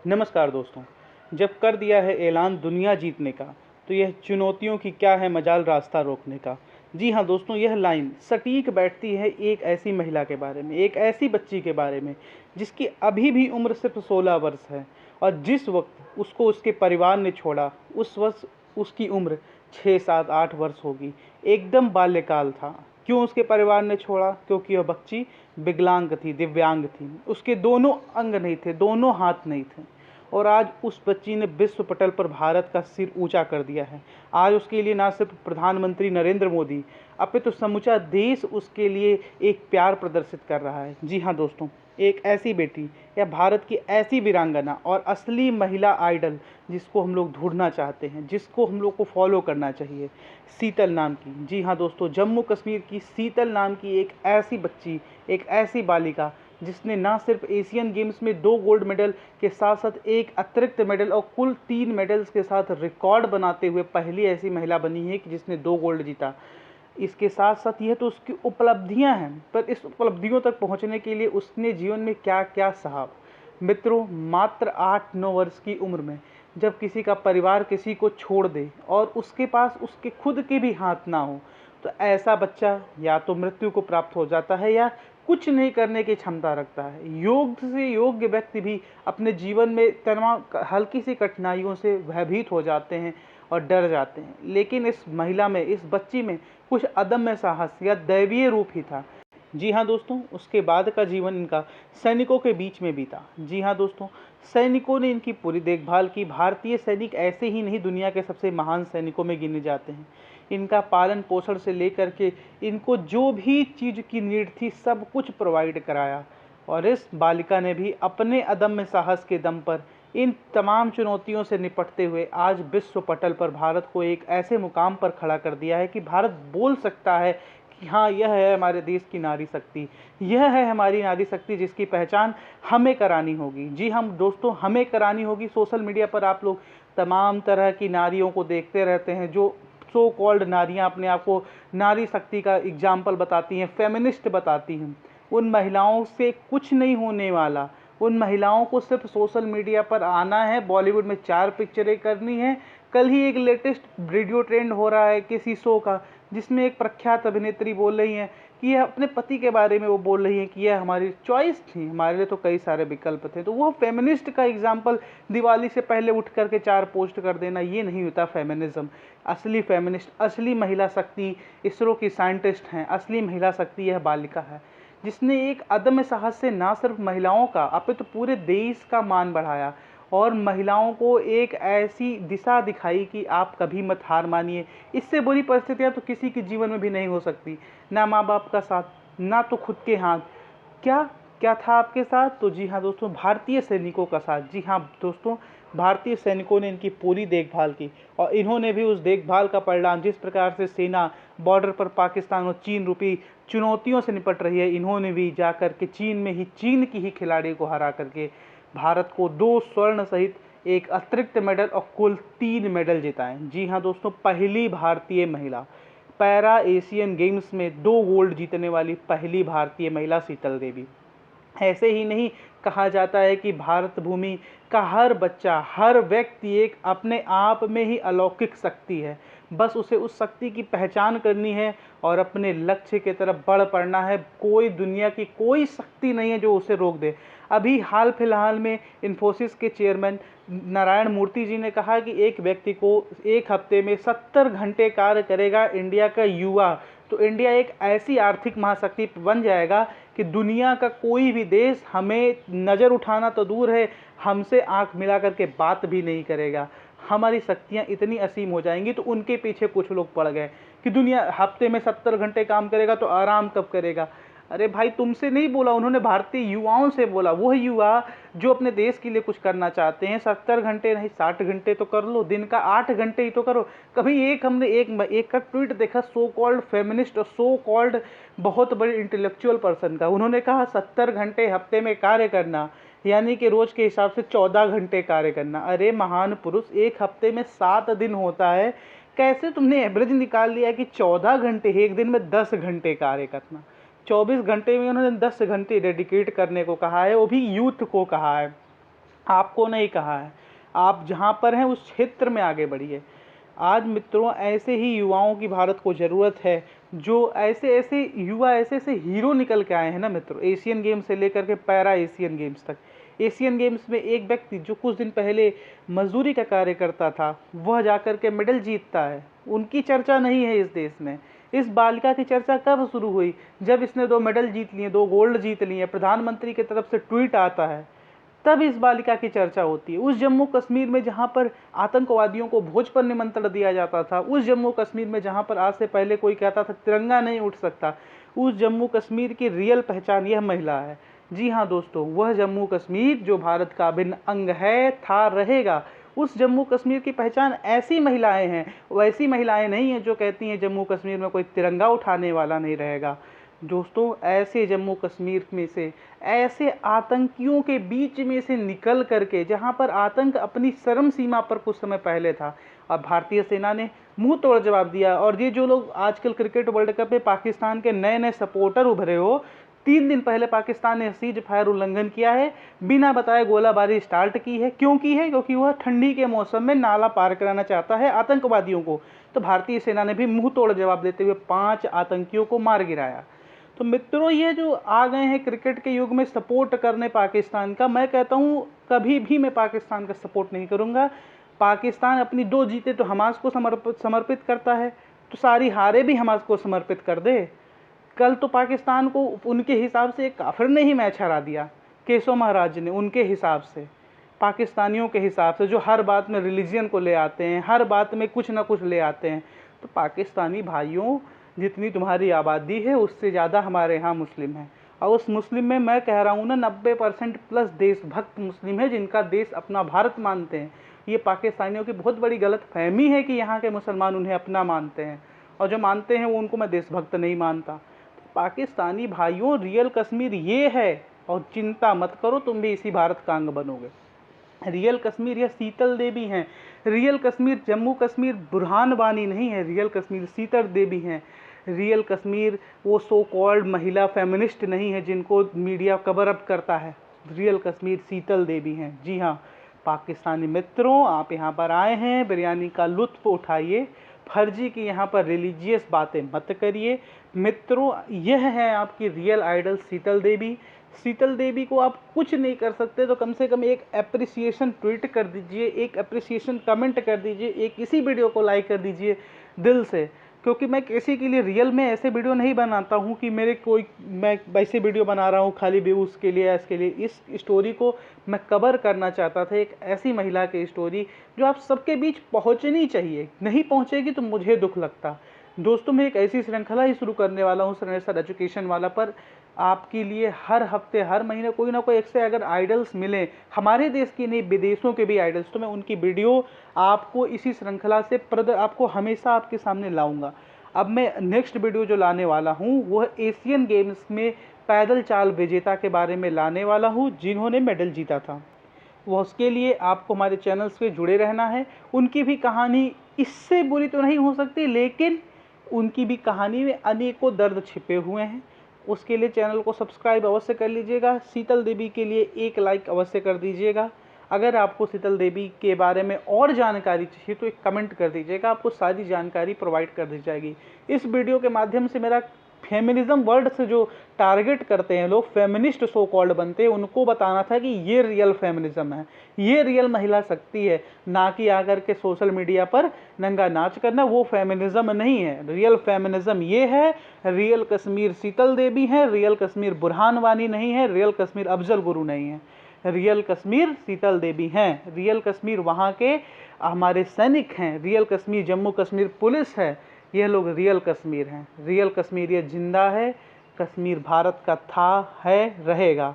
नमस्कार दोस्तों। जब कर दिया है ऐलान दुनिया जीतने का, तो यह चुनौतियों की क्या है मजाल रास्ता रोकने का। जी हाँ दोस्तों, यह लाइन सटीक बैठती है एक ऐसी महिला के बारे में, एक ऐसी बच्ची के बारे में जिसकी अभी भी उम्र सिर्फ 16 वर्ष है। और जिस वक्त उसको उसके परिवार ने छोड़ा, उस वक्त उसकी उम्र 6, 7, 8 वर्ष होगी। एकदम बाल्यकाल था। क्यों उसके परिवार ने छोड़ा? क्योंकि वह बच्ची विकलांग थी, दिव्यांग थी। उसके दोनों अंग नहीं थे, दोनों हाथ नहीं थे। और आज उस बच्ची ने विश्व पटल पर भारत का सिर ऊंचा कर दिया है। आज उसके लिए ना सिर्फ प्रधानमंत्री नरेंद्र मोदी, अपितु समूचा देश उसके लिए एक प्यार प्रदर्शित कर रहा है। जी हाँ दोस्तों, एक ऐसी बेटी या भारत की ऐसी वीरांगना और असली महिला आइडल जिसको हम लोग ढूंढना चाहते हैं, जिसको हम लोग को फॉलो करना चाहिए, शीतल नाम की। जी हाँ दोस्तों, जम्मू कश्मीर की शीतल नाम की एक ऐसी बच्ची, एक ऐसी बालिका जिसने ना सिर्फ एशियन गेम्स में 2 गोल्ड मेडल के साथ साथ एक अतिरिक्त मेडल और कुल 3 मेडल्स के साथ रिकॉर्ड बनाते हुए पहली ऐसी महिला बनी है कि जिसने 2 गोल्ड जीता। इसके साथ साथ यह तो उसकी उपलब्धियां हैं, पर इस उपलब्धियों तक पहुंचने के लिए उसने जीवन में क्या क्या सहा। मित्रों, मात्र 8-9 वर्ष की उम्र में जब किसी का परिवार किसी को छोड़ दे और उसके पास उसके खुद के भी हाथ ना हो, तो ऐसा बच्चा या तो मृत्यु को प्राप्त हो जाता है या कुछ नहीं करने की क्षमता रखता है। योग से योग्य व्यक्ति भी अपने जीवन में तमाम हल्की सी कठिनाइयों से भयभीत हो जाते हैं और डर जाते हैं। लेकिन इस महिला में, इस बच्ची में कुछ अदम्य साहस या दैवीय रूप ही था। जी हाँ दोस्तों, उसके बाद का जीवन इनका सैनिकों के बीच में बीता। जी हाँ दोस्तों, सैनिकों ने इनकी पूरी देखभाल की। भारतीय सैनिक ऐसे ही नहीं, दुनिया के सबसे महान सैनिकों में गिने जाते हैं। इनका पालन पोषण से लेकर के इनको जो भी चीज़ की नीड थी सब कुछ प्रोवाइड कराया। और इस बालिका ने भी अपने अदम्य साहस के दम पर इन तमाम चुनौतियों से निपटते हुए आज विश्व पटल पर भारत को एक ऐसे मुकाम पर खड़ा कर दिया है कि भारत बोल सकता है कि हाँ, यह है हमारे देश की नारी शक्ति, यह है हमारी नारी शक्ति जिसकी पहचान हमें करानी होगी। जी हम दोस्तों, हमें करानी होगी। सोशल मीडिया पर आप लोग तमाम तरह की नारियों को देखते रहते हैं, जो सो कॉल्ड नारियां अपने आप को नारी शक्ति का एग्जाम्पल बताती हैं, फेमिनिस्ट बताती हैं। उन महिलाओं से कुछ नहीं होने वाला। उन महिलाओं को सिर्फ सोशल मीडिया पर आना है, बॉलीवुड में 4 पिक्चरें करनी है। कल ही एक लेटेस्ट वीडियो ट्रेंड हो रहा है किसी शो का, जिसमें एक प्रख्यात अभिनेत्री बोल रही हैं कि यह अपने पति के बारे में वो बोल रही हैं कि यह हमारी चॉइस थी, हमारे लिए तो कई सारे विकल्प थे। तो वो फेमिनिस्ट का एग्जाम्पल दिवाली से पहले उठ करके 4 पोस्ट कर देना, ये नहीं होता फेमिनिज्म। असली फेमिनिस्ट, असली महिला शक्ति इसरो की साइंटिस्ट हैं। असली महिला शक्ति यह बालिका है जिसने एक अदम्य साहस से ना सिर्फ महिलाओं का अपितु पूरे देश का मान बढ़ाया और महिलाओं को एक ऐसी दिशा दिखाई कि आप कभी मत हार मानिए। इससे बुरी परिस्थितियां तो किसी के जीवन में भी नहीं हो सकती। ना माँ बाप का साथ, ना तो खुद के हाथ। क्या क्या था आपके साथ? तो जी हाँ दोस्तों, भारतीय सैनिकों का साथ। जी हाँ दोस्तों, भारतीय सैनिकों ने इनकी पूरी देखभाल की और इन्होंने भी उस देखभाल का परिणाम, जिस प्रकार से सेना बॉर्डर पर पाकिस्तान और चीन रूपी चुनौतियों से निपट रही है, इन्होंने भी जाकर के चीन में ही, चीन की ही खिलाड़ी को हरा करके भारत को 2 स्वर्ण सहित एक अतिरिक्त मेडल और कुल 3 मेडल जिताए। जी हाँ दोस्तों, पहली भारतीय महिला, पैरा एशियन गेम्स में 2 गोल्ड जीतने वाली पहली भारतीय महिला शीतल देवी। ऐसे ही नहीं, कहा जाता है कि भारत भूमि का हर बच्चा, हर व्यक्ति एक अपने आप में ही अलौकिक शक्ति है। बस उसे उस शक्ति की पहचान करनी है और अपने लक्ष्य की तरफ बढ़ पड़ना है। कोई दुनिया की कोई शक्ति नहीं है जो उसे रोक दे। अभी हाल फिलहाल में इन्फोसिस के चेयरमैन नारायण मूर्ति जी ने कहा कि एक व्यक्ति को एक हफ्ते में 70 घंटे कार्य करेगा इंडिया का युवा, तो इंडिया एक ऐसी आर्थिक महाशक्ति बन जाएगा कि दुनिया का कोई भी देश हमें नज़र उठाना तो दूर है, हमसे आंख मिला करके बात भी नहीं करेगा। हमारी शक्तियाँ इतनी असीम हो जाएंगी। तो उनके पीछे कुछ लोग पड़ गए कि दुनिया हफ्ते में 70 घंटे काम करेगा तो आराम कब करेगा। अरे भाई, तुमसे नहीं बोला, उन्होंने भारतीय युवाओं से बोला। वह युवा जो अपने देश के लिए कुछ करना चाहते हैं, 70 घंटे नहीं 60 घंटे तो कर लो, दिन का 8 घंटे ही तो करो। कभी हमने एक का ट्वीट देखा, सो कॉल्ड फेमिनिस्ट और सो कॉल्ड बहुत बड़े इंटेलेक्चुअल पर्सन का। उन्होंने कहा 70 घंटे हफ्ते में कार्य करना, यानी कि रोज के हिसाब से 14 घंटे कार्य करना। अरे महान पुरुष, एक हफ्ते में 7 दिन होता है, कैसे तुमने एवरेज निकाल लिया कि 14 घंटे, एक दिन में 10 घंटे कार्य करना। 24 घंटे में उन्होंने 10 घंटे डेडिकेट करने को कहा है, वो भी यूथ को कहा है। आपको नहीं कहा है। आप जहाँ पर हैं उस क्षेत्र में आगे बढ़िए। आज मित्रों ऐसे ही युवाओं की भारत को ज़रूरत है, जो ऐसे ऐसे युवा ऐसे ऐसे हीरो निकल के आए हैं ना मित्रों, एशियन गेम्स से लेकर के पैरा एशियन गेम्स तक। एशियन गेम्स में एक व्यक्ति जो कुछ दिन पहले मजदूरी का कार्य करता था, वह जाकर के मेडल जीतता है। उनकी चर्चा नहीं है इस देश में। इस बालिका की चर्चा कब शुरू हुई? जब इसने 2 मेडल जीत लिए, 2 गोल्ड जीत लिए, प्रधानमंत्री की तरफ से ट्वीट आता है, तब इस बालिका की चर्चा होती है। उस जम्मू कश्मीर में जहाँ पर आतंकवादियों को भोज पर निमंत्रण दिया जाता था, उस जम्मू कश्मीर में जहाँ पर आज से पहले कोई कहता था तिरंगा नहीं उठ सकता, उस जम्मू कश्मीर की रियल पहचान यह महिला है। जी हाँ दोस्तों, वह जम्मू कश्मीर जो भारत का अभिन्न अंग है, था, रहेगा। उस जम्मू कश्मीर की पहचान ऐसी महिलाएं हैं, वैसी महिलाएं नहीं हैं जो कहती हैं जम्मू कश्मीर में कोई तिरंगा उठाने वाला नहीं रहेगा। दोस्तों, ऐसे जम्मू कश्मीर में से, ऐसे आतंकियों के बीच में से निकल करके, जहां पर आतंक अपनी चरम सीमा पर कुछ समय पहले था, अब भारतीय सेना ने मुंह तोड़ जवाब दिया। और ये जो लोग आजकल क्रिकेट वर्ल्ड कप में पाकिस्तान के नए नए सपोर्टर उभरे हो, 3 दिन पहले पाकिस्तान ने सीज फायर उल्लंघन किया है, बिना बताए गोलाबारी स्टार्ट की है। क्यों की है? क्योंकि वह ठंडी के मौसम में नाला पार कराना चाहता है आतंकवादियों को। तो भारतीय सेना ने भी मुंह तोड़ जवाब देते हुए 5 आतंकियों को मार गिराया। तो मित्रों, ये जो आ गए हैं क्रिकेट के युग में सपोर्ट करने पाकिस्तान का, मैं कहता हूँ कभी भी मैं पाकिस्तान का सपोर्ट नहीं करूँगा। पाकिस्तान अपनी 2 जीते तो हमास को समर्पित करता है, तो सारी हारे भी हमास को समर्पित कर दे। कल तो पाकिस्तान को उनके हिसाब से एक काफिर ने ही मैच हरा दिया, केशव महाराज ने, उनके हिसाब से, पाकिस्तानियों के हिसाब से, जो हर बात में रिलीजियन को ले आते हैं, हर बात में कुछ ना कुछ ले आते हैं। तो पाकिस्तानी भाइयों, जितनी तुम्हारी आबादी है उससे ज़्यादा हमारे यहाँ मुस्लिम हैं, और उस मुस्लिम में मैं कह रहा हूँ ना 90% प्लस देशभक्त मुस्लिम है, जिनका देश अपना भारत मानते हैं। ये पाकिस्तानियों की बहुत बड़ी गलत फहमी है कि यहाँ के मुसलमान उन्हें अपना मानते हैं, और जो मानते हैं वो उनको मैं देशभक्त नहीं मानता। तो पाकिस्तानी भाइयों, रियल कश्मीर ये है, और चिंता मत करो, तुम भी इसी भारत का अंग बनोगे। रियल कश्मीर यह शीतल देवी हैं। रियल कश्मीर जम्मू कश्मीर बुरहान वानी नहीं है, रियल कश्मीर शीतल देवी हैं। रियल कश्मीर वो सो कॉल्ड महिला फेमिनिस्ट नहीं है जिनको मीडिया कवर अप करता है। रियल कश्मीर शीतल देवी हैं। जी हाँ पाकिस्तानी मित्रों, आप यहाँ पर आए हैं, बिरयानी का लुत्फ़ उठाइए, फर्जी की यहाँ पर रिलीजियस बातें मत करिए। मित्रों, यह है आपकी रियल आइडल शीतल देवी। शीतल देवी को आप कुछ नहीं कर सकते तो कम से कम एक अप्रिसिएशन ट्वीट कर दीजिए, एक अप्रिसिएशन कमेंट कर दीजिए, एक इसी वीडियो को लाइक कर दीजिए दिल से। क्योंकि मैं किसी के लिए रियल में ऐसे वीडियो नहीं बनाता हूँ कि मैं वैसे वीडियो बना रहा हूँ खाली व्यूज़ के लिए या इसके लिए। इस स्टोरी को मैं कवर करना चाहता था, एक ऐसी महिला की स्टोरी जो आप सबके बीच पहुँचनी चाहिए। नहीं पहुँचेगी तो मुझे दुख लगता। दोस्तों, मैं एक ऐसी श्रृंखला ही शुरू करने वाला हूँ सर एजुकेशन वाला, पर आपके लिए हर हफ्ते हर महीने कोई ना कोई एक से अगर आइडल्स मिले, हमारे देश की नहीं विदेशों के भी आइडल्स, तो मैं उनकी वीडियो आपको इसी श्रृंखला से आपको हमेशा आपके सामने लाऊंगा। अब मैं नेक्स्ट वीडियो जो लाने वाला हूँ वह एशियन गेम्स में पैदल चाल विजेता के बारे में लाने वाला हूँ, जिन्होंने मेडल जीता था। वह उसके लिए आपको हमारे चैनल से जुड़े रहना है। उनकी भी कहानी इससे बुरी तो नहीं हो सकती, लेकिन उनकी भी कहानी में अनेकों दर्द छिपे हुए हैं। उसके लिए चैनल को सब्सक्राइब अवश्य कर लीजिएगा। शीतल देवी के लिए एक लाइक अवश्य कर दीजिएगा। अगर आपको शीतल देवी के बारे में और जानकारी चाहिए तो एक कमेंट कर दीजिएगा, आपको सारी जानकारी प्रोवाइड कर दी जाएगी। इस वीडियो के माध्यम से मेरा फेमिनिज्म वर्ड से जो टारगेट करते हैं लोग, फेमिनिस्ट सो कॉल्ड बनते हैं, उनको बताना था कि ये रियल फेमिनिज्म है, ये रियल महिला शक्ति है, ना कि आकर के सोशल मीडिया पर नंगा नाच करना। वो फेमिनिज्म नहीं है। रियल फेमिनिज्म ये है, रियल कश्मीर शीतल देवी है, रियल कश्मीर बुरहान वानी नहीं है, रियल कश्मीर अफजल गुरु नहीं है, रियल कश्मीर शीतल देवी हैं। रियल कश्मीर वहाँ के हमारे सैनिक हैं, रियल कश्मीर जम्मू कश्मीर पुलिस है। यह लोग रियल कश्मीर हैं। रियल कश्मीर ये जिंदा है। कश्मीर भारत का था, है, रहेगा।